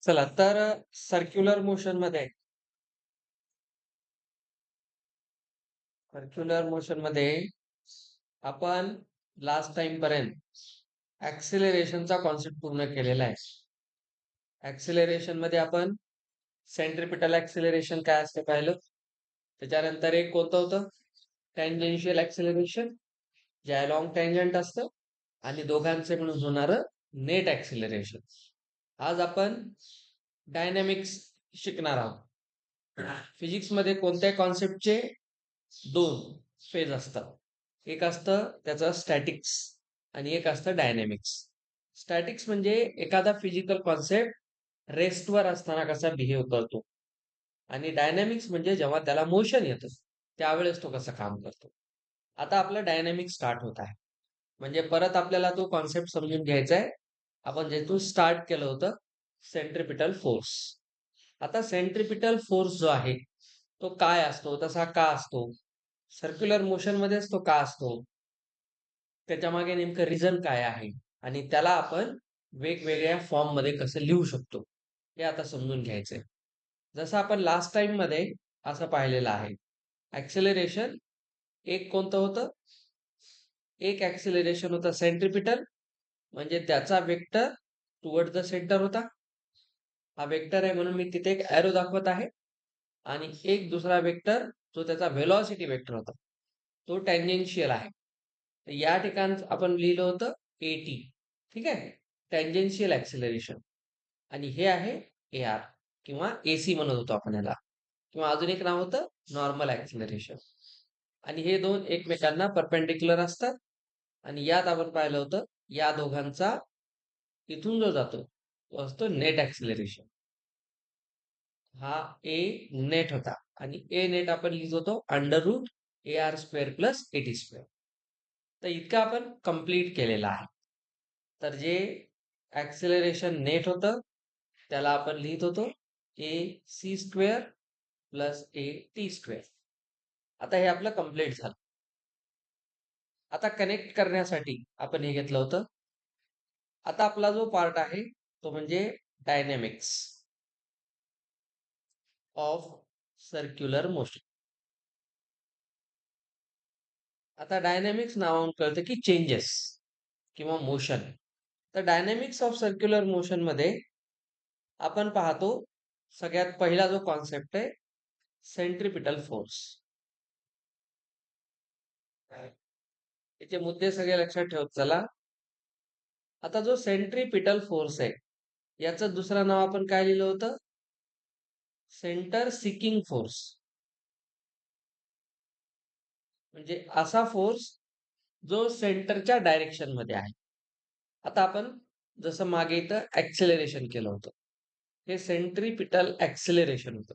चला तर circular motion मध्ये आपण लास्ट टाइम पर्यंत ऍक्सिलरेशनचा कॉन्सेप्ट पूर्ण केलेला आहे. ऍक्सिलरेशन मध्ये आपण सेंट्रिपिटल ऍक्सिलरेशन काय असते पाहिलं. त्याच्यानंतर एक कोणतं होतं, टँजेन्शियल ऍक्सिलरेशन जे अलॉंग टँजंट असतं, आणि दोघांचे मिळून होणारं नेट ऍक्सिलरेशन. आज आपण डायनॅमिक्स शिकणार आहोत. फिजिक्स मध्ये कोणत्या कॉन्सेप्टचे दोन फेज असतात. एक असतं त्याचं स्टॅटिक्स आणि एक असतं डायनॅमिक्स. स्टॅटिक्स म्हणजे एखादा फिजिकल कॉन्सेप्ट रेस्टवर असताना कसा बिहेव करतो, आणि डायनॅमिक्स म्हणजे जेव्हा त्याला मोशन येतं त्यावेळेस तो कसं काम करतो. आता आपलं डायनॅमिक्स स्टार्ट होत आहे, म्हणजे परत आपल्याला तो कॉन्सेप्ट समजून घ्यायचा आहे. आपण जेथून स्टार्ट केलं होतं, सेंट्रिपिटल फोर्स. आता सेंट्रिपिटल फोर्स जो आहे तो काय असतो, तसा का असतो, सर्क्युलर मोशन मध्येच तो का असतो, त्याच्या मागे नेमकं रिझन काय आहे, आणि त्याला आपण वेगवेगळ्या फॉर्म मध्ये कसं लिहू शकतो हे आता समजून घ्यायचंय. जसं आपण लास्ट टाइम मध्ये असं पाहिलेलं आहे, ऍक्सेलरेशन एक कोणतं होतं, एक ऍक्सेलरेशन होतं सेंट्रिपिटल, म्हणजे त्याचा वेक्टर टुवर्ड द सेंटर होता. हा वेक्टर आहे म्हणून मी तिथे एक एरो दाखवत आहे. आणि एक दुसरा वेक्टर जो त्याचा व्हेलॉसिटी वेक्टर होता तो टँजेन्शियल आहे. तर या ठिकाणी आपण लिहिलं होतं एटी. ठीक आहे, टँजेन्शियल ऍक्सिलरेशन. आणि हे आहे एआर किंवा एसी म्हणत होतो आपण याला, किंवा अजून एक नाव होतं नॉर्मल ऍक्सिलरेशन. आणि हे दोन एकमेकांना परपेंडिक्युलर असतात. आणि यात आपण पाहिलं होतं या दोघांचा इथून जो जातो तो असतो नेट ऍक्सिलरेशन. हा ए नेट होता, आणि ए नेट आपण लिहित होतो under root A R square plus AT square. तर इतकं आपण कंप्लीट केलेलं आहे. तर जे ऍक्सिलरेशन नेट होतं त्याला आपण लिहित होतो A C square plus A T square. आता हे आपलं कंप्लीट झालं. आता कनेक्ट करण्यासाठी आपण हे घेतलं होतं. आता आपला जो पार्ट आहे तो म्हणजे डायनॅमिक्स ऑफ सर्क्युलर मोशन. आता डायनॅमिक्स नावावरून कळतं की चेंजेस किंवा मोशन. तर डायनॅमिक्स ऑफ सर्क्युलर मोशन मध्ये आपण पाहतो सगळ्यात पहिला जो कॉन्सेप्ट आहे सेंट्रिपिटल फोर्स. याचे मुद्दे सगळे लक्षात ठेवत चला. आता जो सेंट्रिपिटल फोर्स आहे याचं दुसरं नाव आपण काय लिहिलं होतं, सेंटर सिकिंग फोर्स. म्हणजे असा फोर्स जो सेंटरच्या डायरेक्शन मध्ये आहे. आता आपण जसं मागे इथं ऍक्सिलरेशन केलं होतं, हे सेंट्रिपिटल ऍक्सिलरेशन होतं.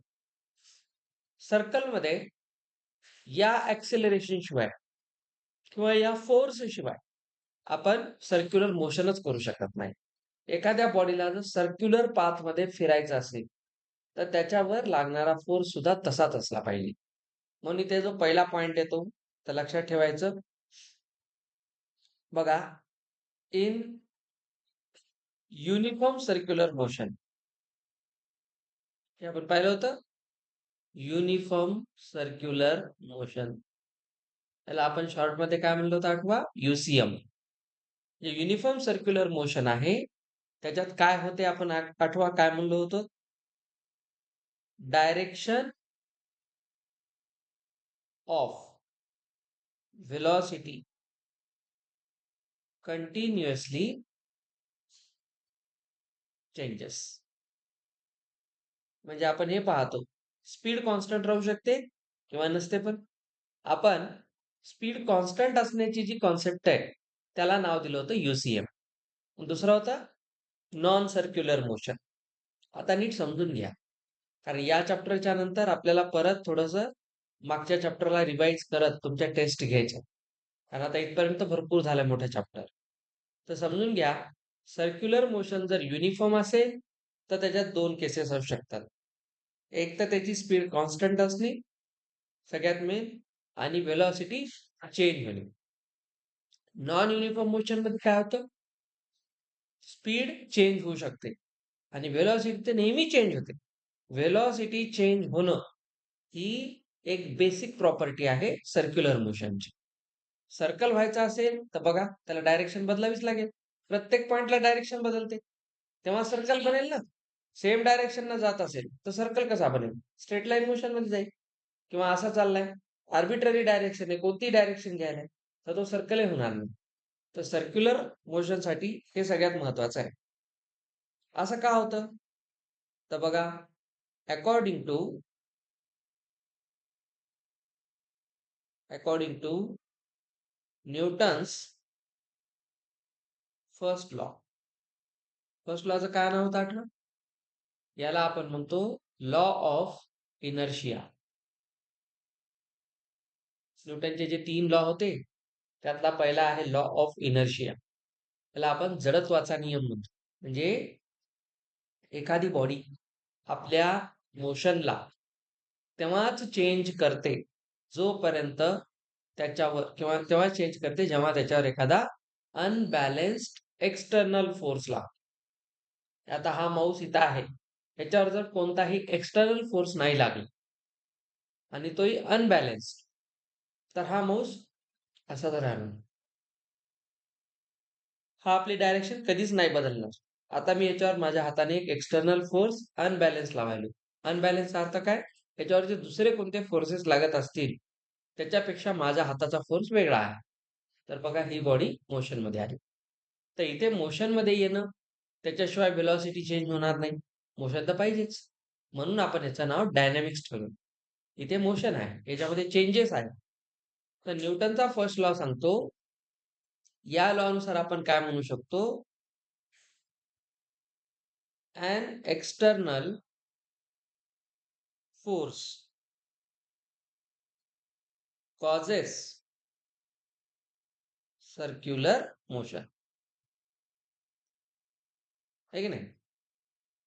सर्कलमध्ये या ऍक्सिलरेशन शिवाय किंवा या फोर्स शिवाय आपण सर्क्युलर मोशनच करू शकत नाही. एखाद्या बॉडीला जर सर्क्युलर पाथ मध्ये फिरायचं असेल तर त्याच्यावर लागणारा फोर्स सुद्धा तसाच असला पाहिजे. म्हणून इथे जो पहिला पॉइंट येतो तर लक्षात ठेवायचं. बघा, इन युनिफॉर्म सर्क्युलर मोशन, हे आपण पाहिलं होतं युनिफॉर्म सर्क्युलर मोशन. त्याला आपण शॉर्ट मध्ये काय म्हणलं होतं आठवा, युसीएम. जे युनिफॉर्म सर्क्युलर मोशन आहे त्याच्यात काय होते आपण आठवा काय म्हणलो होतो, direction of velocity continuously changes. म्हणजे आपण हे पाहतो स्पीड कॉन्स्टंट राहू शकते किंवा नसते, पण आपण स्पीड कॉन्स्टंट असण्याची जी कॉन्सेप्ट आहे त्याला नाव दिलं होतं युसीएम. दुसरा होता नॉन सर्क्युलर मोशन. आता नीट समजून घ्या, कारण या चॅप्टरच्या नंतर आपल्याला परत थोडस मागच्या चॅप्टरला रिवाइज करत तुमच्या टेस्ट घ्यायच्या, कारण आता इथपर्यंत भरपूर झालं मोठं चॅप्टर. तर समजून घ्या, सर्क्युलर मोशन जर युनिफॉर्म असेल तर त्याच्यात दोन केसेस असू शकतात. एक तर त्याची स्पीड कॉन्स्टंट असणे सगळ्यात मेन, आणि वेलॉसिटी चेंज होणे. नॉन युनिफॉर्म मोशन मध्ये काय होतं, स्पीड चेंज होऊ शकते आणि व्हेलॉसिटी ते नेहमी चेंज होते. व्हेलॉसिटी चेंज होणं ही एक बेसिक प्रॉपर्टी आहे सर्क्युलर मोशनची. सर्कल व्हायचं असेल तर बघा त्याला डायरेक्शन बदलावीच लागेल. प्रत्येक पॉइंटला डायरेक्शन बदलते. तेव्हा सर्कल बनेल ना. सेम डायरेक्शन न जात असेल तर सर्कल कसा बनेल? स्ट्रेट लाईन मोशन मध्ये जाईल. किंवा असा चाललाय, आर्बिट्ररी डायरेक्शन आहे, कोणतीही डायरेक्शन घ्यायला तर तो सर्कलही होणार नाही. तर सर्क्युलर मोशनसाठी हे सगळ्यात महत्वाचं आहे. असं का होतं? तर बघा, according to Newton's first law. First लॉचं काय नाव होतं आठवण? याला आपण म्हणतो लॉ ऑफ इनर्शिया. न्यूटनचे जे 3 लॉ होते त्यातला पहिला आहे लॉ ऑफ इनर्शिया. त्याला आपण जडत्वाचा नियम म्हणतो. म्हणजे एखादी बॉडी आपल्या मोशनला तेव्हाच चेंज करते जोपर्यंत त्याच्यावर, किंवा तेव्हा चेंज करते जेव्हा त्याच्यावर एखादा अनबॅलेन्स्ड एक्सटर्नल फोर्स लागतो. आता हा माऊस इथं आहे, ह्याच्यावर जर कोणताही एक्सटर्नल फोर्स नाही लागला आणि तोही अनबॅलेन्स्ड, तर हा माऊस असाच राहणार. हा आपली डायरेक्शन कधीच नाही बदलणार. आता मी याच्यावर माझ्या हाताने एक एक्सटर्नल फोर्स अनबॅलेन्स लावायलो. अनबॅलेन्स अर्थ काय? याच्यावर जे दुसरे कोणते फोर्सेस लागत असतील त्याच्यापेक्षा माझ्या हाताचा फोर्स वेगळा आहे. तर बघा ही बॉडी मोशन मध्ये आली. तर इथे मोशन मध्ये येणं, त्याच्याशिवाय व्हेलॉसिटी चेंज होणार नाही. मोशन तर पाहिजेच. म्हणून आपण याचं नाव डायनॅमिक्स ठेवलं. इथे मोशन आहे, याच्यामध्ये चेंजेस आहे. तर न्यूटनचा फर्स्ट लॉ सांगतो, या लॉ नुसार आपण काय म्हणू शकतो? an external force causes circular motion. है की नाही?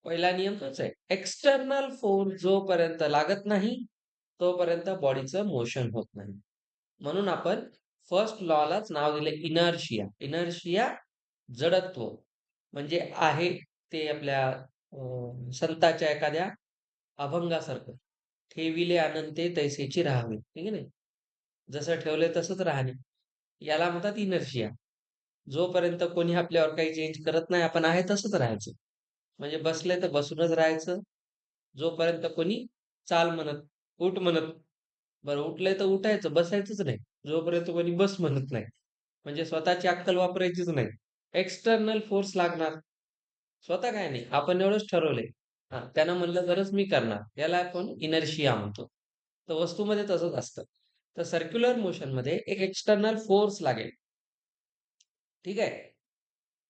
पहिला नियम तोच आहे. एक्सटर्नल फोर्स जोपर्यंत लागत नाही तोपर्यंत बॉडीचं मोशन होत नाही. म्हणून आपण फर्स्ट लॉलाच नाव दिले इनर्शिया. इनर्शिया जडत्व म्हणजे आहे ते आपल्या संताच्या एखाद्या अभंगासारखं. ठेविले अनंते तैसेची राहावे. ठीक आहे नाही? जसं ठेवलंय तसंच राहणे. याला म्हणतात इनर्शिया. जोपर्यंत कोणी आपल्यावर काही चेंज करत नाही आपण आहे तसंच राहायचं. म्हणजे बसलंय तर बसूनच राहायचं. जोपर्यंत कोणी चाल म्हणत, उठ म्हणत, बरं उठलंय तर उठायचं, बसायचंच नाही. जोपर्यंत कोणी बस म्हणत नाही. म्हणजे स्वतःची अक्कल वापरायचीच नाही. एक्सटर्नल फोर्स लागणार. स्वतः काय नाही, आपण एवढंच ठरवलंय. हा, त्यानं म्हणलं तरच मी करणार. याला आपण इनर्शिया म्हणतो. तर वस्तूमध्ये तसंच असतं. तर सर्क्युलर मोशन मध्ये एक एक्सटर्नल फोर्स लागेल. ठीक आहे.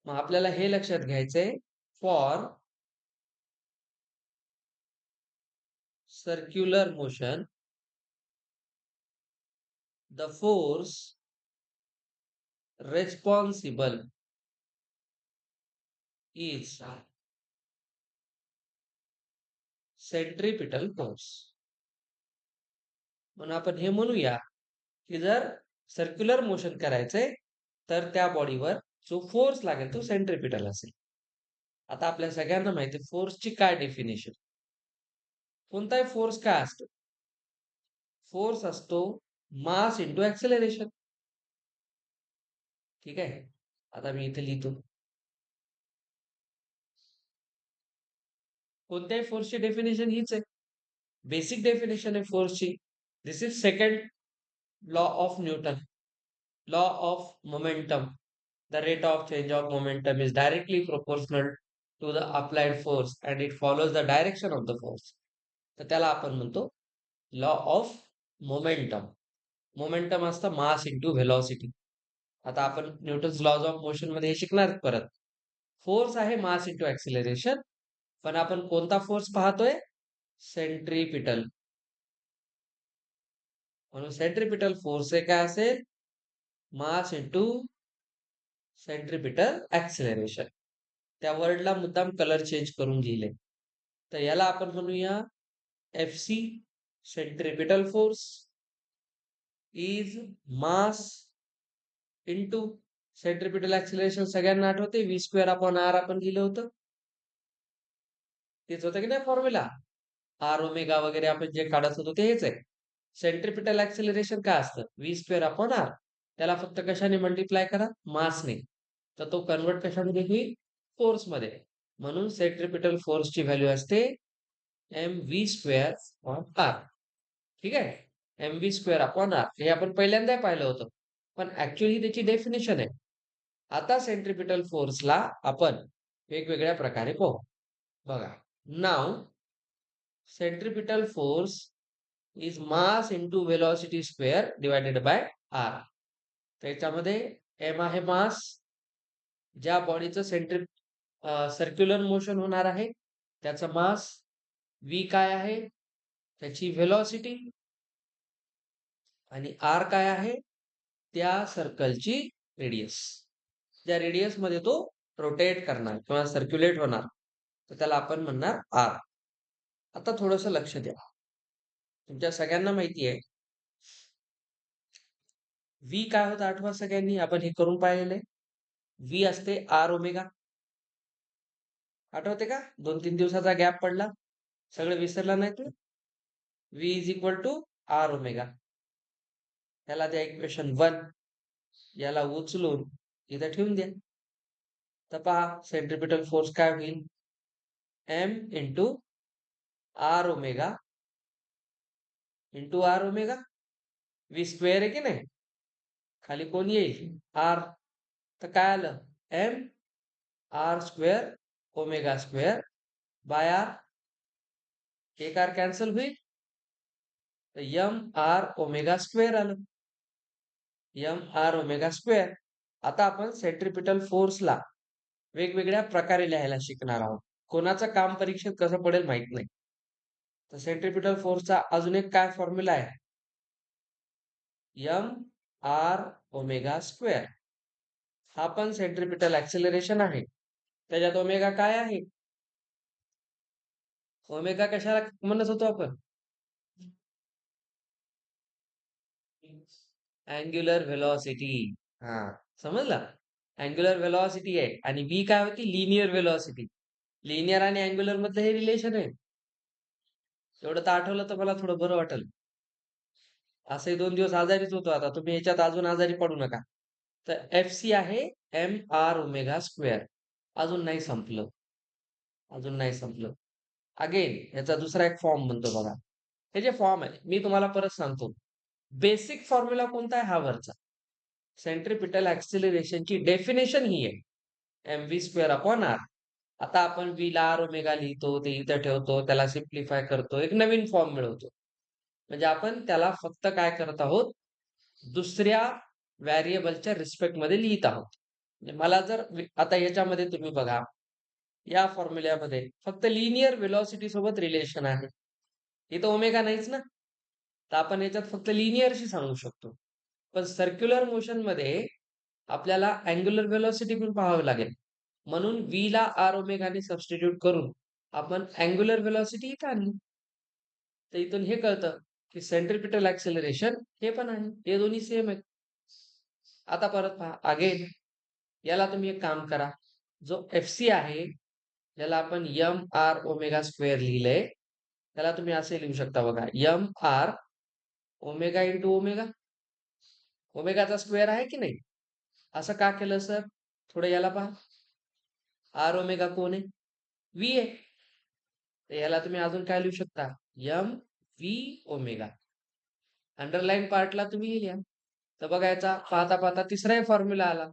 मग आपल्याला हे लक्षात घ्यायचंय, for circular motion the force responsible is centripetal force. म्हणून आपण हे म्हणूया की जर सर्क्युलर मोशन करायचंय तर त्या बॉडीवर जो फोर्स लागेल तो सेंट्रिपिटल असेल. आता आपल्या सगळ्यांना माहिती आहे फोर्सची काय डेफिनेशन. कोणताही फोर्स काय असतो? फोर्स असतो मास इंटू ऍक्सेलरेशन. ठीक आहे. आता मी इथे लिहितो. कोणत्याही फोर्सची डेफिनेशन हीच आहे. बेसिक डेफिनेशन आहे फोर्सची. This is second law of Newton. Law of momentum. The rate of change of momentum is directly proportional to the applied force and it follows the direction of the force. तर त्याला आपण म्हणतो law of momentum. Momentum असतं mass into velocity. आता आपण Newton's lodge of motion मध्ये हे शिकणार परत. फोर्स आहे मास इंटू ऍक्सिलरेशन, पण आपण कोणता फोर्स पाहतोय? सेंट्रिपिटल. म्हणून सेंट्रिपिटल फोर्स हे काय असेल? Mass into centripetal acceleration. त्या वर्डला मुद्दाम कलर चेंज करून लिहिले. तर याला आपण म्हणूया FC. Centripetal force is mass into centripetal acceleration. सगळ्यांना आठवते V² अपॉन R आपण लिहिलं होतं. तेच होतं की नाही फॉर्म्युला. आर ओमेगा वगैरे आपण जे काढत होतो ते हेच आहे. सेंट्रिपिटल ऍक्सिलरेशन काय असतं? V square upon R. त्याला फक्त कशाने मल्टिप्लाय करा? मासने. तर तो कन्वर्ट कशामध्ये होईल? फोर्समध्ये. म्हणून सेंट्रिपिटल फोर्सची व्हॅल्यू असते M V square upon R. ठीक आहे? M V square upon R. हे आपण पहिल्यांदा पाहिलं होतं. पण ऍक्च्युअली त्याची डेफिनेशन आहे. आता सेंट्रिपिटल फोर्सला आपण वेगवेगळ्या प्रकारे पाहू. बघा. नाव centripetal force is mass into velocity square divided by r. त्याच्यामध्ये m आहे मास, ज्या बॉडीचं सर्क्युलर मोशन होणार आहे त्याचं मास, v काय आहे त्याची व्हेलॉसिटी, आणि r काय आहे त्या सर्कलची रेडियस. ज्या रेडियस मध्ये तो रोटेट करणार किंवा सर्क्युलेट होणार, तर त्याला आपण म्हणणार r. आता थोडंसं लक्ष द्या. तुमच्या सगळ्यांना माहिती आहे व्ही काय होतं, आठवा सगळ्यांनी, आपण हे करून पाहिलेलं आहे. व्ही असते आर ओमेगा. आठवते का? 2-3 दिवसाचा गॅप पडला, सगळं विसरला नाही तू. V is equal to R omega. याला द्या इक्वेशन 1, याला उचलून इथं ठेवून द्या. तर पहा सेंट्रिपिटल फोर्स काय होईल? M into R omega into R omega. V square आहे की नाही, खाली कोण येईल? आर. तर काय आलं? M R square omega square by R. एक आर कॅन्सल होईल, तर एम आर ओमेगा स्क्वेअर आलं. M R omega square. आता आपण सेंट्रिपिटल फोर्सला वेगवेगळ्या प्रकारे लिहायला शिकणार आहोत. कोणाचं काम परीक्षेत कसं पडेल माहित नाही. तर सेंट्रिपिटल फोर्सचा अजून एक काय फॉर्म्युला आहे? M R omega square. हा पण सेंट्रिपिटल ऍक्सिलरेशन आहे. त्याच्यात ओमेगा काय आहे? ओमेगा कशाला म्हणत होतो आपण? Angular velocity. हा, समजला? अँग्युलर व्हेलॉसिटी आहे, आणि व्ही काय होती? Linear velocity. लिनियर आणि अँग्युलर मधलं हे रिलेशन आहे. एवढं तर आठवलं तर मला थोडं बरं वाटेल. असे 2 दिवस आजारीच होतो. आता तुम्ही याच्यात अजून आजारी पडू नका. तर एफ सी आहे एम आर ओमेगा स्क्वेअर. अजून नाही संपलं, अजून नाही संपलं. अगेन याचा दुसरा एक फॉर्म म्हणतो बघा. हे जे फॉर्म आहे मी तुम्हाला परत सांगतो. बेसिक फॉर्म्युला कोणता आहे? हा वरचा. सेंट्रिपिटल ऍक्सिलरेशनची डेफिनेशन ही आहे, M V square upon R. आता आपण व्ही ला आर ओमेगा लिहितो, ते इथं ठेवतो, त्याला सिम्प्लिफाय करतो, एक नवीन फॉर्म मिळवतो. म्हणजे आपण त्याला फक्त काय करत आहोत? दुसऱ्या व्हेरिएबलच्या रिस्पेक्ट मध्ये लिहित आहोत. म्हणजे मला जर आता याच्यामध्ये तुम्ही बघा, या फॉर्म्युल्यामध्ये फक्त लिनियर व्हेलॉसिटी सोबत रिलेशन आहे. इथं ओमेगा नाहीच ना, तर आपण याच्यात फक्त लिनियरशी सांगू शकतो. पण सर्क्युलर मोशन मध्ये आपल्याला अँग्युलर व्हेलॉसिटी पण पाहावी लागेल. म्हणून व्ही ला आर ओमेगाने सबस्टिट्यूट करून आपण अँग्युलर व्हेलॉसिटी इथं आणली. तर इथून हे कळतं की सेंट्रिपिटल ऍक्सिलरेशन हे पण आहे, हे दोन्ही सेम आहेत. आता परत पहा अगेन, याला तुम्ही एक काम करा. जो एफ सी आहे याला आपण एम आर ओमेगा स्क्वेअर लिहिलंय, त्याला तुम्ही असे लिहू शकता बघा, M R omega into omega. ओमेगाचा स्क्वेअर आहे की नाही? असं का केलं सर? थोडं याला पहा. आर ओमेगा कोण आहे? व्ही आहे. तर याला तुम्ही अजून काय लिहू शकता? M V omega. अंडरलाईन पार्टला तुम्ही हे लिहा. तर बघा याचा पाहता पाहता तिसराही फॉर्म्युला आला,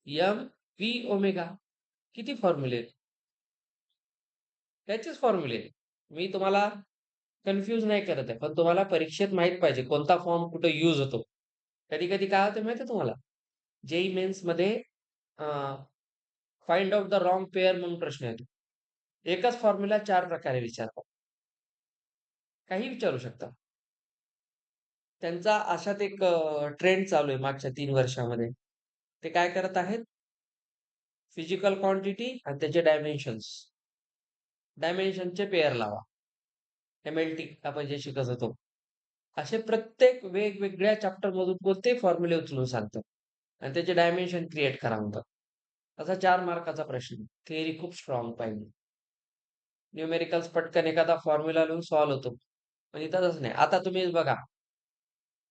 एम व्ही ओमेगा. किती फॉर्म्युले आहेत? त्याचेच फॉर्म्युले. मी तुम्हाला कन्फ्यूज नाही करत आहे, पण तुम्हाला परीक्षेत माहित पाहिजे कोणता फॉर्म कुठे यूज होतो. कधी कधी काय होतं माहिती आहे तुम्हाला? जेई मेन्स मध्ये find out the wrong pair म्हणून प्रश्न येतो. एकच फॉर्म्युला 4 प्रकारे विचारतात. काही विचारू शकता. त्यांचा अशात एक ट्रेंड चालू आहे मागच्या 3 वर्षामध्ये. ते काय करत आहेत? फिजिकल क्वांटिटी आणि त्याचे डायमेन्शन्स. डायमेन्शनचे पेअर लावा. एमएलटी आपण जे शिकत होतो. असे प्रत्येक वेगवेगळ्या चॅप्टर मधून कोणते फॉर्म्युले उचलून सांगतात आणि त्याचे डायमेन्शन क्रिएट करा म्हणतात. असा 4 मार्काचा प्रश्न. थिअरी खूप स्ट्रॉंग पाहिजे. न्यूमेरिकल्स पटकन एखादा फॉर्म्युला लिहून सॉल्व्ह होतो. पण इथं तसं नाही. आता तुम्ही बघा,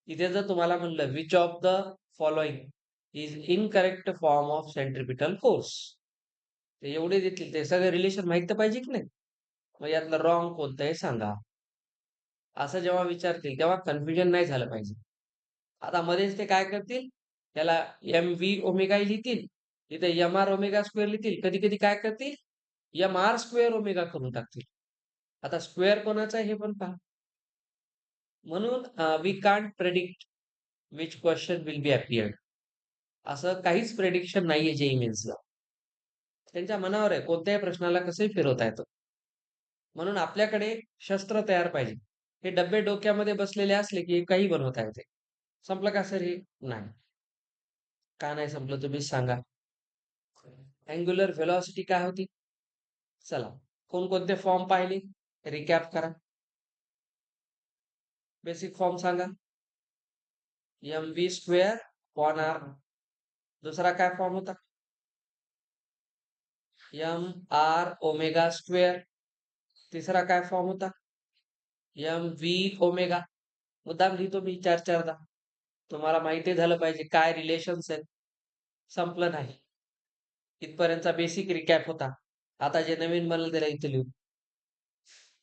इथे जर तुम्हाला म्हणलं which of the following is incorrect form of centripetal force, ते एवढे देतील, ते सगळे रिलेशन माहित तर पाहिजे की नाही. मग यातलं रॉंग कोणतं आहे सांगा. असं जेव्हा विचारतील तेव्हा कन्फ्युजन नाही झालं पाहिजे. आता मध्येच ते काय करतील, त्याला एम व्ही ओमेगा लिहितील, इथे एम आर ओमेगा स्क्वेअर लिहितील, कधी कधी काय करतील, एम आर स्क्वेअर ओमेगा करून टाकतील. आता स्क्वेअर कोणाचा आहे हे पण पहा. म्हणून we can't predict which question will be appeared. असं काहीच प्रेडिक्शन नाहीये जेईई मेन्सला. त्यांच्या मनावर आहे कोणत्याही प्रश्नाला कसंही फिरवता येतं. म्हणून आपल्याकडे शस्त्र तयार पाहिजे. हे डब्बे डोक्यामध्ये बसलेले असले की काही बनवता येते. संपलं का सर हे? नाही. का नाही संपलं तुम्हीच सांगा. अँग्युलर व्हेलॉसिटी काय होती? चला, कोणकोणते फॉर्म पाहिले? रिकॅप करा. बेसिक फॉर्म सांगा. M V square upon R. दुसरा काय फॉर्म होता? M R omega square. तिसरा काय फॉर्म होता? M V omega. मुद्दाम लिहितो मी चार चारदा, तुम्हाला माहिती झालं पाहिजे काय रिलेशन्स आहेत. संपलं नाही. इथपर्यंतचा बेसिक रिकॅप होता. आता जे नवीन बनलं त्याला इथे लिहू.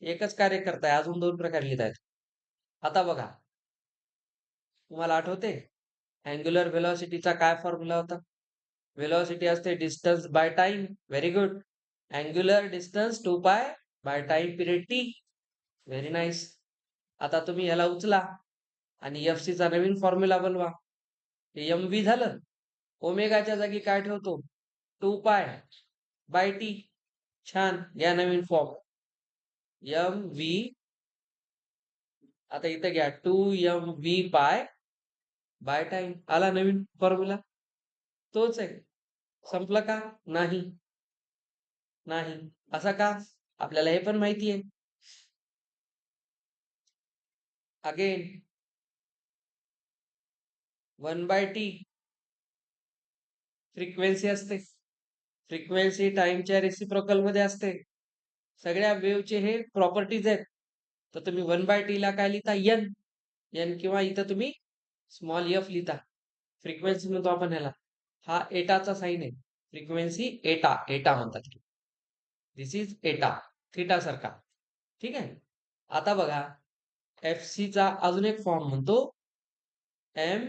एकच कार्य करताय, अजून दोन प्रकार लिहितायत. आता बघा, तुम्हाला आठवते अँग्युलर व्हेलॉसिटीचा काय फॉर्म्युला होता? व्हेलॉसिटी असते distance by time. Very good. Angular distance 2π by time period T. Very nice. आता तुम्ही याला उचला आणि एफ चा नवीन फॉर्म्युला बनवा. एम व्ही झालं. ओमेगाच्या जागी काय ठेवतो? 2π बाय टी. छान. या नवीन फॉर्म एम व्ही. आता इथं घ्या 2mv बाय टाइम. आला नवीन फॉर्म्युला. तोच आहे. संपलं का? नाही. नाही. असा का? आपल्याला हे पण माहिती आहे. अगेन 1/t फ्रिक्वेन्सी असते. फ्रिक्वेन्सी टाइमच्या रेसिप्रोकल मध्ये असते. सगळ्या वेव्हचे हे प्रॉपर्टीज आहेत. तर तुम्ही 1/t ला काय लिहिता? एन. एन किंवा इथं तुम्ही स्मॉल एफ लिहिता. फ्रिक्वेन्सी म्हणतो आपण ह्याला. हा एटाचा साईन आहे. फ्रिक्वेन्सी एटा. एटा म्हणतात. दिस इज एटा. थीटा सारखा. ठीक आहे. आता बघा, एफ चा अजून एक फॉर्म म्हणतो एम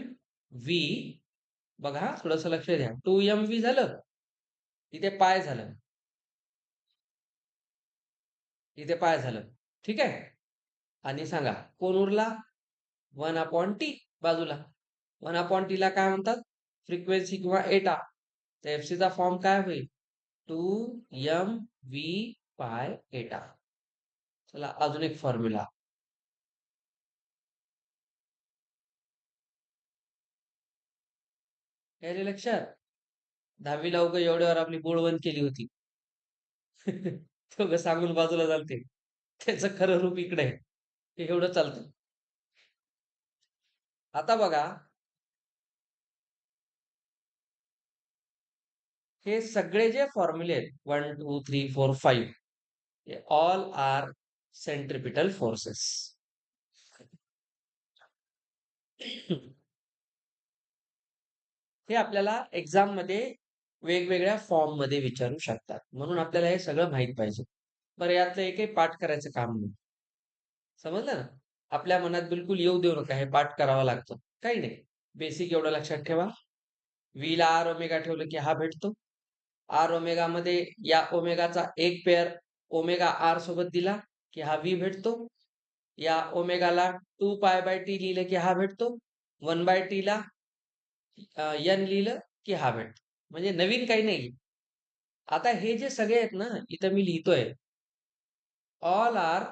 व्ही. बघा, थोडस लक्ष द्या. 2mv झालं, इथे पाय झालं, इथे पाय झालं. ठीक आहे. आणि सांगा कोण उरला? 1/t बाजूला. 1/t ला काय म्हणतात? फ्रिक्वेन्सी किंवा एटा. तर एफ चा फॉर्म काय होईल? 2mv एटा. चला अजून एक फॉर्म्युला. यायला लक्षात? 10वीला उगा एवढ्यावर आपली बोळवण केली होती. तो सांगून बाजूला चालते. त्याचं खरं रूप इकडे आहे. हे एवढं चालतं. आता बघा, हे सगळे जे फॉर्म्युले आहेत 1 2 3 4 5, हे ऑल आर सेंट्रिपिटल फोर्सेस. हे आपल्याला एक्झाम मध्ये वेगवेगळ्या फॉर्म मध्ये विचारू शकतात. म्हणून आपल्याला हे सगळं माहित पाहिजे. बरं, यातलं एकही पाठ करायचं काम नाही. समजलं ना? आपल्या मनात बिलकुल येऊ देऊ नका, हे पाठ करावं लागतं. काही नाही. बेसिक एवढं लक्षात ठेवा. व्ही ला आर ओमेगा ठेवलं की हा भेटतो. आर ओमेगा मध्ये या ओमेगाचा एक पेअर ओमेगा आर सोबत दिला की हा व्ही भेटतो. या ओमेगाला 2π/t लिहिलं की हा भेटतो. 1/t ला एन लिहिलं की हा भेटतो. म्हणजे नवीन काही नाही. आता हे जे सगळे आहेत ना, इथं मी लिहितोय, all are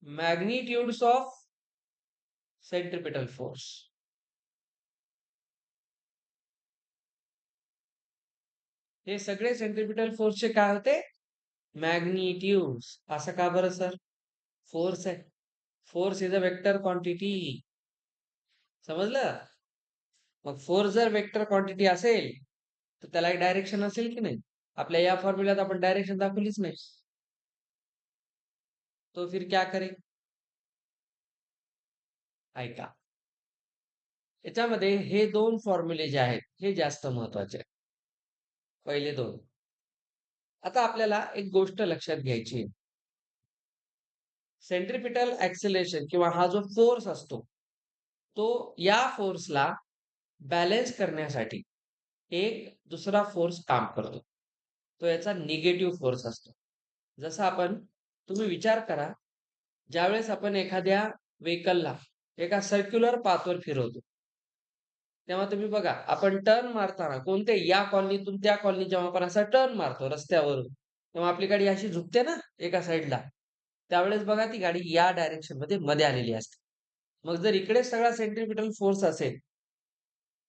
magnitudes of centripetal force. हे सगळे सेंट्रिपिटल फोर्सचे काय होते? मॅग्निट्यूड्स. असं का बरं सर? फोर्स आहे. Force is a vector quantity. समजलं? मग फोर्स जर वेक्टर क्वांटिटी असेल तर त्याला एक डायरेक्शन असेल की नाही? आपल्या या फॉर्म्युल्यात आपण डायरेक्शन दाखवलीच नाही, तो फिर क्या करे? ऐका, याच्यामध्ये हे दोन फॉर्म्युले जे आहेत हे जास्त महत्वाचे आहेत. पहिले दोन. आता आपल्याला एक गोष्ट लक्षात घ्यायची आहे. सेंट्रिपिटल ऍक्सिलरेशन किंवा हा जो फोर्स असतो, तो या फोर्सला बॅलन्स करण्यासाठी एक दुसरा फोर्स काम करतो. तो याचा निगेटिव्ह फोर्स असतो. जसं तुम्ही विचार करा, ज्यावेळेस आपण एखाद्या व्हेकलला एका सर्क्युलर पाथवर फिरवतो, तेव्हा तुम्ही बघा, आपण टर्न मारताना कोणते या कॉलनीतून त्या कॉलनी जेव्हा आपण असा टर्न मारतो रस्त्यावरून, तेव्हा आपली गाडी अशी झुकते ना एका साईडला. त्यावेळेस बघा ती गाडी या डायरेक्शन मध्ये आलेली असते. मग जर इकडे सगळा सेंट्रिपिटल फोर्स असेल,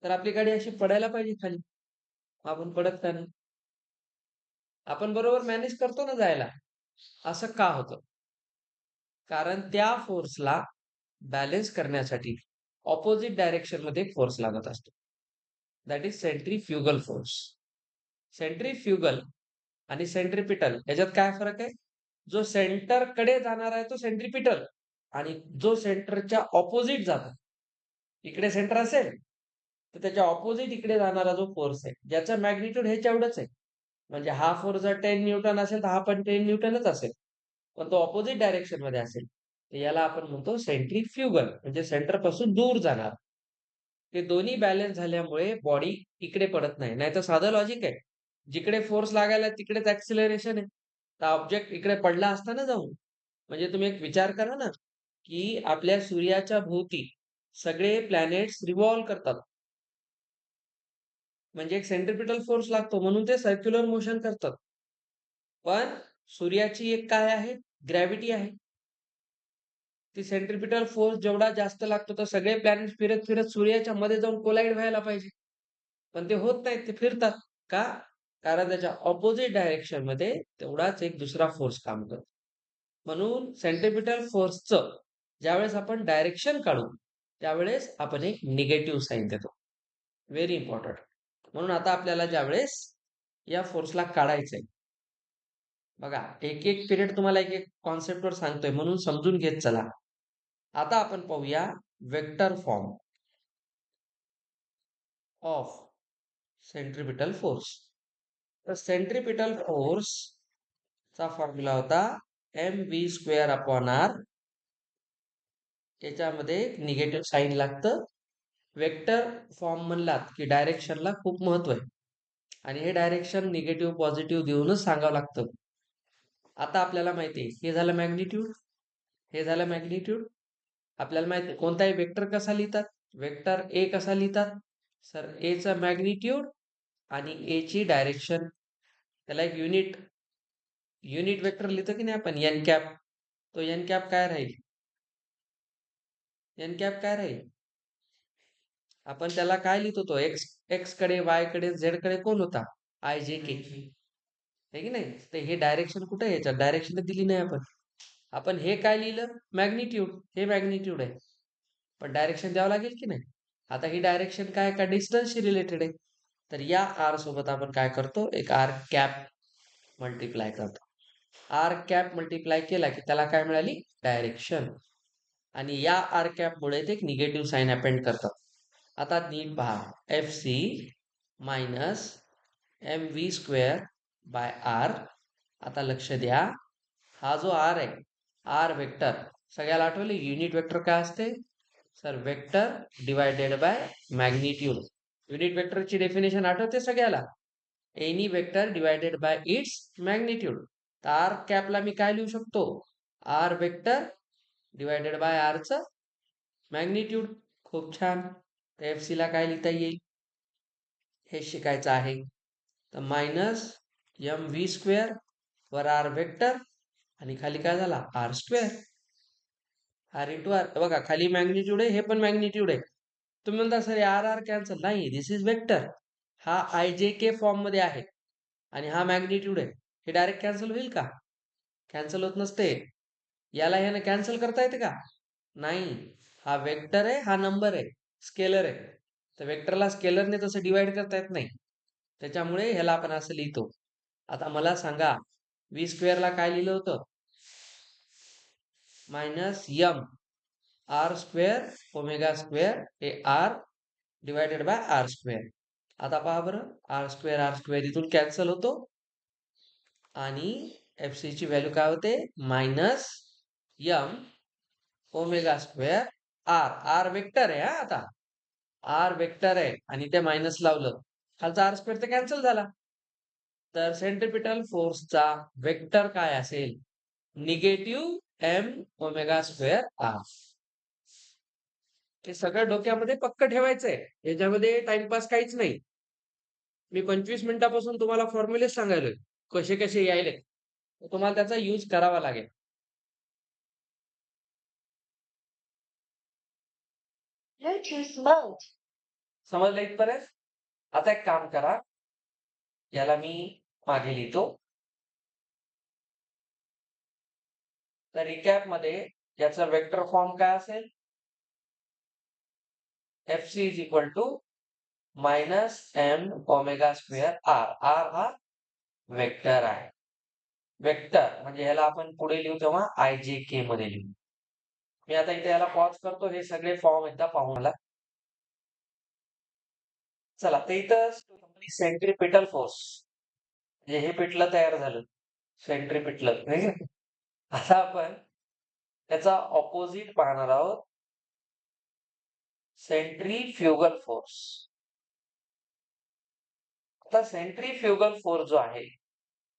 तर आपली गाडी अशी पडायला पाहिजे खाली. आपण पडत का नाही? आपण बरोबर मॅनेज करतो ना जायला. असं का होतं? कारण त्या फोर्सला बॅलन्स करण्यासाठी ऑपोजिट डायरेक्शन मध्ये फोर्स लागत असतो. That is centrifugal force. Centrifugal आणि सेंट्रिपिटल याच्यात काय फरक आहे? जो सेंटरकडे जाणार आहे तो सेंट्रिपिटल, आणि जो सेंटरच्या ऑपोजिट जातो, इकडे सेंटर असेल तर त्याच्या ऑपोजिट इकडे जाणारा जो फोर्स आहे, ज्याचं मॅग्निट्यूड ह्याच्या एवढंच आहे. म्हणजे हा फोर्स जर 10 न्यूटन असेल तर हा पण 10 न्यूटनच असेल, पण तो ऑपोजिट डायरेक्शन मध्ये असेल, तर याला आपण म्हणतो सेंट्रीफ्युगल, म्हणजे सेंटर पासून दूर जाणार. ते दोन्ही बॅलन्स झाल्यामुळे बॉडी इकडे पडत नाही. नाहीतर साधं लॉजिक आहे, जिकडे फोर्स लागायला तिकडेच ऍक्सिलरेशन आहे, तर ऑब्जेक्ट इकडे पडला असता ना जाऊन. म्हणजे तुम्ही एक विचार करा ना, की आपल्या सूर्याच्या भोवती सगळे प्लॅनेट्स रिव्हॉल्व करतात. म्हणजे एक सेंट्रिपिटल फोर्स लागतो म्हणून ते सर्क्युलर मोशन करतात. पण सूर्याची एक काय आहे? ग्रॅव्हिटी आहे. ती सेंट्रिपिटल फोर्स जेवढा जास्त लागतो, तर सगळे प्लॅनेट फिरत फिरत सूर्याच्या मध्ये जाऊन कोलाइड व्हायला पाहिजे. पण ते होत नाहीत, ते फिरतात. का? कारण त्याच्या ऑपोजिट डायरेक्शन मध्ये तेवढाच एक दुसरा फोर्स काम करतो. म्हणून सेंट्रिपिटल फोर्सचं ज्यावेळेस आपण डायरेक्शन काढू, त्यावेळेस आपण एक निगेटिव्ह साईन देतो. Very important. म्हणून आता आपल्याला ज्यावेळेस या फोर्सला काढायचंय, बघा, एक एक पिरियड तुम्हाला एक एक कॉन्सेप्टवर सांगतोय म्हणून समजून घेत चला. आता आपण पाहूया vector form of centripetal force. तर सेंट्रिपिटल फोर्स चा फॉर्म्युला होता mv² याच्यामध्ये निगेटिव्ह साईन लागतं. वेक्टर फॉर्म म्हणलात की डायरेक्शनला खूप महत्व आहे, आणि हे डायरेक्शन निगेटिव्ह पॉझिटिव्ह देऊनच सांगावं लागतं. आता आपल्याला माहिती आहे, हे झालं मॅग्निट्यूड, हे झालं मॅग्निट्यूड. आपल्याला माहिती आहे कोणताही वेक्टर कसा लिहितात. वेक्टर ए कसा लिहितात? सर, ए चा मॅग्निट्यूड आणि ए ची डायरेक्शन, त्याला एक युनिट युनिट वेक्टर लिहितो की नाही आपण, एन कॅप. तो एन कॅप काय राहील? एन कॅप काय राहील? आपण त्याला काय लिहितो? तो एक्स, एक्स कडे, वाय कडे, झेड कडे कोण होता? आय जे के, हे की नाही? तर हे डायरेक्शन कुठे आहे? याच्यात डायरेक्शन दिली नाही आपण. आपण हे काय लिहिलं? मॅग्निट्यूड. हे मॅग्निट्यूड आहे, पण डायरेक्शन द्यावं लागेल की नाही? आता ही डायरेक्शन काय का डिस्टन्सशी रिलेटेड आहे, तर या आर सोबत आपण काय करतो? एक आर कॅप मल्टिप्लाय करतो. आर कॅप मल्टिप्लाय केला की त्याला काय मिळाली? डायरेक्शन. आणि या आर कॅप मुळे ते एक निगेटिव्ह साईन अपेंड करतात. आता नीट पहा, F C minus mv² by R. आता लक्ष द्या, हा जो आर आहे, आर वेक्टर, सगळ्याला आठवले युनिट वेक्टर काय असते? Sir, vector divided by magnitude. Unit वेक्टरची डेफिनेशन आठवते सगळ्याला? Any vector divided by its magnitude. तर आर कॅपला मी काय लिहू शकतो? आर वेक्टर डिवायडेड बाय आरचं मॅग्निट्यूड. खूप छान. तर एफ सी ला काय लिहिता येईल हे शिकायचं आहे. तर मायनस mv² वर आर वेक्टर, आणि खाली काय झाला? r². R into R. बघा, खाली मॅग्निट्यूड आहे, हे पण मॅग्निट्यूड आहे. तुम्ही म्हणता सर आर आर कॅन्सल. नाही, दिस इज वेक्टर. हा आय जे के फॉर्म मध्ये आहे आणि हा मॅग्निट्यूड आहे. हे डायरेक्ट कॅन्सल होईल का? कॅन्सल होत नसते. याला ह्यानं कॅन्सल करता येते का? नाही. हा वेक्टर आहे, हा नंबर आहे, स्केलर आहे. तर वेक्टरला स्केलरने तसं डिवाइड करता येत नाही, त्याच्यामुळे ह्याला आपण असं लिहितो. आता मला सांगा व्ही स्क्वेअर ला काय लिहिलं होतं? Minus M R square omega square हे R divided by R square. आता पहा बरं, आर स्क्वेअर इथून कॅन्सल होतो आणि एफ सी ची व्हॅल्यू काय होते? Minus M omega square R. R vector आहे हा, आता आर वेक्टर आहे आणि ते मायनस लावलं, खालचा आर स्क्वेअर तर कॅन्सल झाला. तर सेंट्रिपिटल फोर्सचा वेक्टर काय असेल? Negative M omega square R. हे सगळं डोक्यामध्ये पक्क ठेवायचंय, याच्यामध्ये टाइमपास काहीच नाही. मी 25 मिनिटापासून तुम्हाला फॉर्म्युले सांगायलोय कसे कसे यायले, तुम्हाला त्याचा यूज करावा लागेल. समजलं इथपर्यंत? आता एक काम करा, याला मी मागे लिहितो. तर रिकॅप मध्ये याचा वेक्टर फॉर्म काय असेल? F C is equal to minus M omega square R. R हा वेक्टर आहे. वेक्टर म्हणजे ह्याला आपण पुढे लिहू तेव्हा आय जे के मध्ये लिहू. मी आता इथे याला पॉज करतो, हे सगळे फॉर्म एकदा पाहून मला. चला, ते इथं सेंट्रिपिटल फोर्स म्हणजे हे पिटलं तयार झालं, सेंट्रिपिटल. आता आपण त्याचा ऑपोजिट पाहणार आहोत, सेंट्रीफ्युगल फोर्स. आता सेंट्रीफ्युगल फोर्स जो आहे,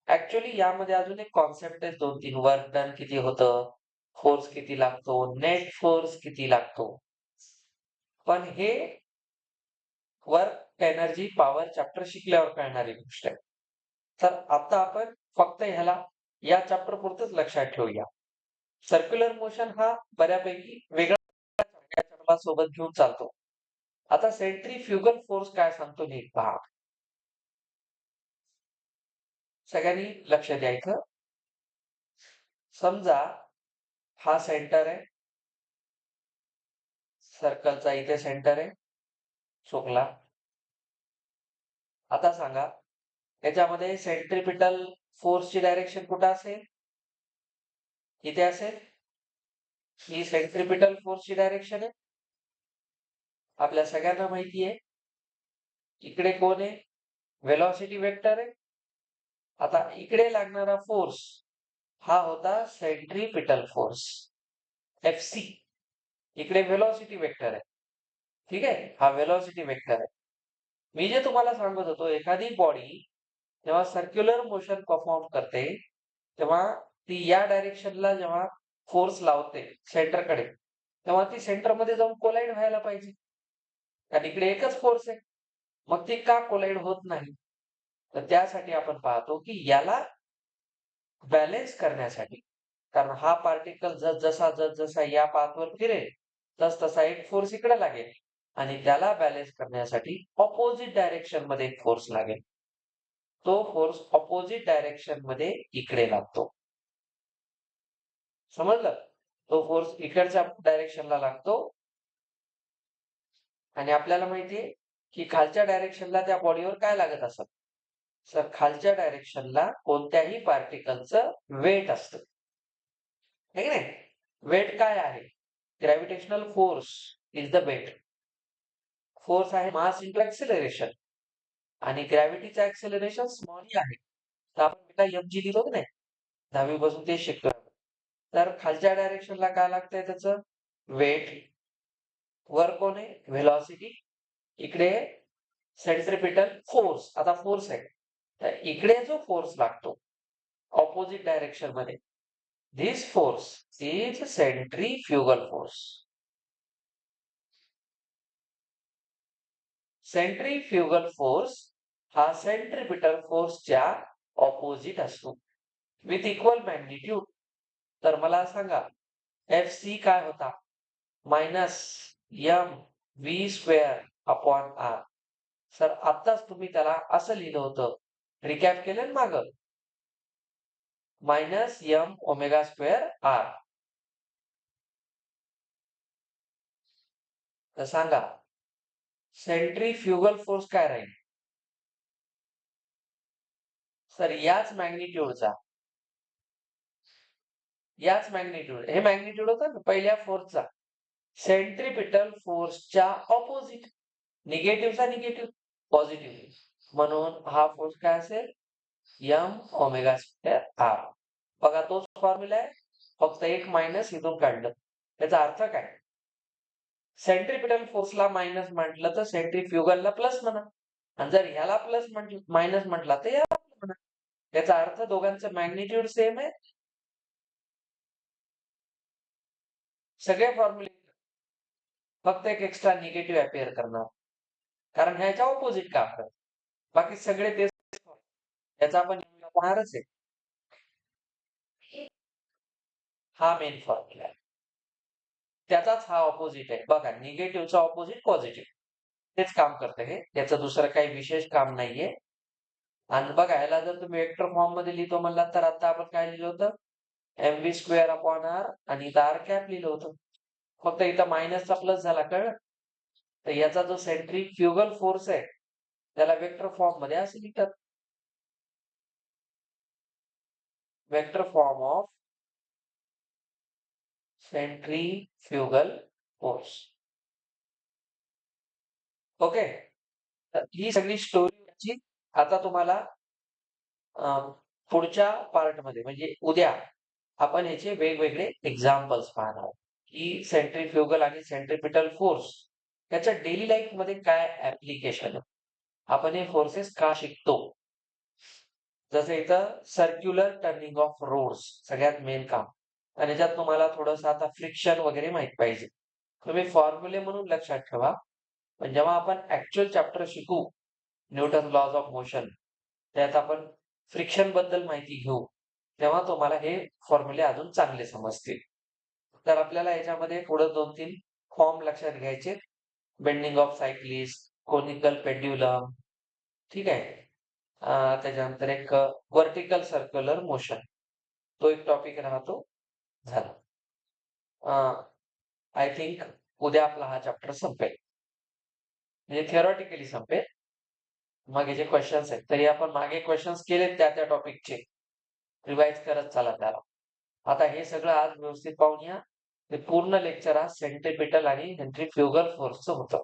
ऍक्च्युअली यामध्ये अजून एक कॉन्सेप्ट आहे, 2-3. वर्क डन किती होतं, फोर्स किती लागतो, नेट फोर्स किती लागतो. पण हे वर्क एनर्जी पॉवर चॅप्टर शिकल्यावर कळणारी गोष्ट आहे. तर आता आपण फक्त ह्याला या चॅप्टर पुरतच लक्षात ठेवूया. सर्क्युलर मोशन हा बऱ्यापैकी वेगळा सोबत घेऊन चालतो. आता सेंट्रीफ्युगल फोर्स काय सांगतो नीट पहा. सगळ्यांनी लक्ष द्यायचं. समजा हा सेंटर आहे, सर्कलचा इथे सेंटर आहे, चुकला. आता सांगा याच्यामध्ये सेंट्रिपिटल फोर्सची डायरेक्शन कुठं असेल? इथे असेल. ही सेंट्रिपिटल फोर्सची डायरेक्शन आहे, आपल्या सगळ्यांना माहिती आहे. इकडे कोण आहे? वेलॉसिटी वेक्टर आहे. आता इकडे लागणारा फोर्स हा होता सेंट्रिपिटल फोर्स एफ सी. इकडे वेलॉसिटी वेक्टर आहे, ठीक आहे, हा वेलॉसिटी वेक्टर आहे. मी जे तुम्हाला सांगत होतो, एखादी बॉडी जेव्हा सर्क्युलर मोशन परफॉर्म करते तेव्हा ती या डायरेक्शनला जेव्हा फोर्स लावते सेंटरकडे, तेव्हा ती सेंटरमध्ये जाऊन कोलाइड व्हायला पाहिजे, कारण इकडे एकच फोर्स आहे. मग ती का कोलाइड होत नाही? तर त्यासाठी आपण पाहतो की याला बॅलेन्स करण्यासाठी, कारण हा पार्टिकल जसा या पाथवर फिरेल तसा एक फोर्स इकडे लागेल आणि त्याला बॅलेन्स करण्यासाठी ऑपोजिट डायरेक्शन मध्ये एक फोर्स लागेल. तो फोर्स ऑपोजिट डायरेक्शन मध्ये इकडे लागतो. समजलं? तो फोर्स इकडच्या डायरेक्शनला लागतो आणि आपल्याला माहितीये की खालच्या डायरेक्शनला त्या बॉडीवर काय लागत असत? सर, खालच्या डायरेक्शनला कोणत्याही पार्टिकलचं वेट असतं, है की नाही? वेट काय आहे? Gravitational force is the weight. Force आहे मास इंटू ऍक्सिलरेशन आणि ग्रॅव्हिटीचं ऍक्सिलरेशन स्मॉल आहे. तर आपण mg लिहितो की नाही, 10वी पासून तेच शिकतो. तर खालच्या डायरेक्शनला काय लागतंय त्याचं? वेट. वर कोण आहे? व्हेलॉसिटी. इकडे सेंट्रिपिटल फोर्स. आता फोर्स आहे, तर इकडे जो फोर्स लागतो ऑपोजिट डायरेक्शन मध्ये, this force is centrifugal force. Centrifugal force हा सेंट्रिपिटल फोर्सच्या ऑपोजिट असतो विथ इक्वल मॅग्निट्यूड. तर मला सांगा एफ सी काय होता? Minus M V square upon R. Sir, आत्ताच तुम्ही त्याला असं लिहिलं होतं, रिकॅप केलं माग, minus M omega square R. तर सांगा सेंट्रीफ्युगल फोर्स काय राहील? तर याच मॅग्निट्यूडचा हे मॅग्निट्यूड होतं ना पहिल्या फोर्सचा सेंट्रिपिटल फोर्सच्या ऑपोजिट निगेटिव्हचा निगेटिव्ह पॉझिटिव्ह म्हणून हा फोर्स काय असेल एम ओमेगा स्क्वेअर आर. बघा तोच फॉर्म्युला आहे फक्त एक मायनस इथून काढलं. त्याचा अर्थ काय सेंट्रिपिटल फोर्सला मायनस म्हटलं तर सेंट्रिफ्युगलला प्लस म्हणा आणि जर ह्याला प्लस मायनस म्हटला तर याला म्हणा. याचा अर्थ दोघांचं मॅग्निट्यूड सेम आहे. सगळे फॉर्म्युले फक्त एक एक्स्ट्रा निगेटिव्ह अपिअर करणार कारण ह्याच्या ऑपोजिट काम करत बाकी सगळे तेच याचा आपण होणारच आहे. हा मेन फॉर्म्युला आहे त्याचाच हा ऑपोजिट आहे बघा निगेटिव्हचा ऑपोजिट पॉझिटिव्ह तेच काम करतं हे याचं दुसरं काही विशेष काम नाहीये. आणि बघा याला जर तुम्ही वेक्टर फॉर्म मध्ये लिहितो म्हणलात तर आता आपण काय लिहिलं होतं mv स्क्वेअर अपॉन आर आणि इथं आर कॅप लिहिलं होतं फक्त इथं मायनसचा प्लस झाला कळलं. तर याचा जो सेंट्रिफ्युगल फोर्स आहे त्याला वेक्टर फॉर्म मध्ये असं लिहितात vector form of centrifugal force. Okay तर ही सगळी स्टोरी आता तुम्हाला पुढच्या पार्टमध्ये म्हणजे उद्या आपण ह्याचे वेगवेगळे एक्झाम्पल्स पाहणार आहोत की सेंट्रिफ्युगल आणि सेंट्रिपिटल फोर्स त्याच्या डेली लाईफ मध्ये काय ऍप्लिकेशन आहे आपण हे फोर्सेस का शिकतो. जसं इथं सर्क्युलर टर्निंग ऑफ रोड्स सगळ्यात मेन काम आणि याच्यात तुम्हाला थोडंसं आता फ्रिक्शन वगैरे माहित पाहिजे. तुम्ही फॉर्म्युले म्हणून लक्षात ठेवा पण जेव्हा आपण ऍक्च्युअल चॅप्टर शिकू न्यूटन लॉज ऑफ मोशन त्यात आपण फ्रिक्शन बद्दल माहिती घेऊ तेव्हा तुम्हाला हे फॉर्म्युले अजून चांगले समजतील. तर आपल्याला याच्यामध्ये पुढे 2-3 फॉर्म लक्षात घ्यायचे बेंडिंग ऑफ सायक्लिस्ट कोनिकल पेंड्युलम ठीक आहे. त्याच्यानंतर एक व्हर्टिकल सर्क्युलर मोशन तो एक टॉपिक राहतो झाला. आय थिंक उद्या आपला हा चॅप्टर संपेल म्हणजे थिअरॉटिकली संपेल. मग याचे क्वेश्चन्स आहेत तरी आपण मागे क्वेश्चन्स केलेत त्या त्या टॉपिकचे रिवाइज करत चला त्याला. आता हे सगळं आज व्यवस्थित पाहून या. ते पूर्ण लेक्चर आज सेंट्रिपिटल आणि सेंट्रिफ्युगल फोर्सचं होतं.